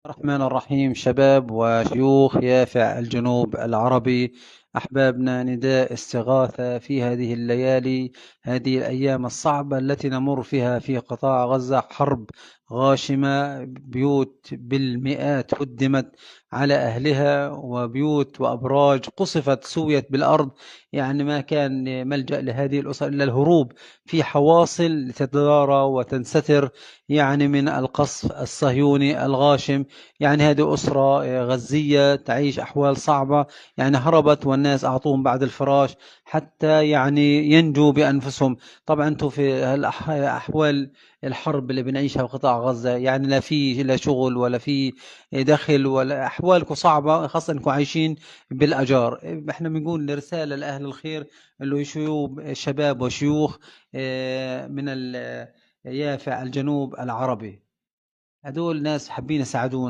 الرحمن الرحيم. شباب وشيوخ يافع الجنوب العربي، أحبابنا، نداء استغاثة في هذه الليالي، هذه الأيام الصعبة التي نمر فيها في قطاع غزة. حرب غاشمة، بيوت بالمئات هدمت على أهلها، وبيوت وأبراج قصفت سويت بالأرض. يعني ما كان ملجأ لهذه الأسر إلا الهروب في حواصل تتدارى وتنستر يعني من القصف الصهيوني الغاشم. يعني هذه أسرة غزية تعيش أحوال صعبة، يعني هربت والناس أعطوهم بعد الفراش حتى يعني ينجوا بأنفسهم. طبعا أنتم في أحوال الحرب اللي بنعيشها في قطاع غزة، يعني لا في لا شغل ولا في دخل، ولا أحوالكم صعبة، خاصة أنكم عايشين بالأجار. احنا بنقول رسالة لأهل الخير اللي شباب وشيوخ من يافع الجنوب العربي. هدول ناس حابين يساعدونا.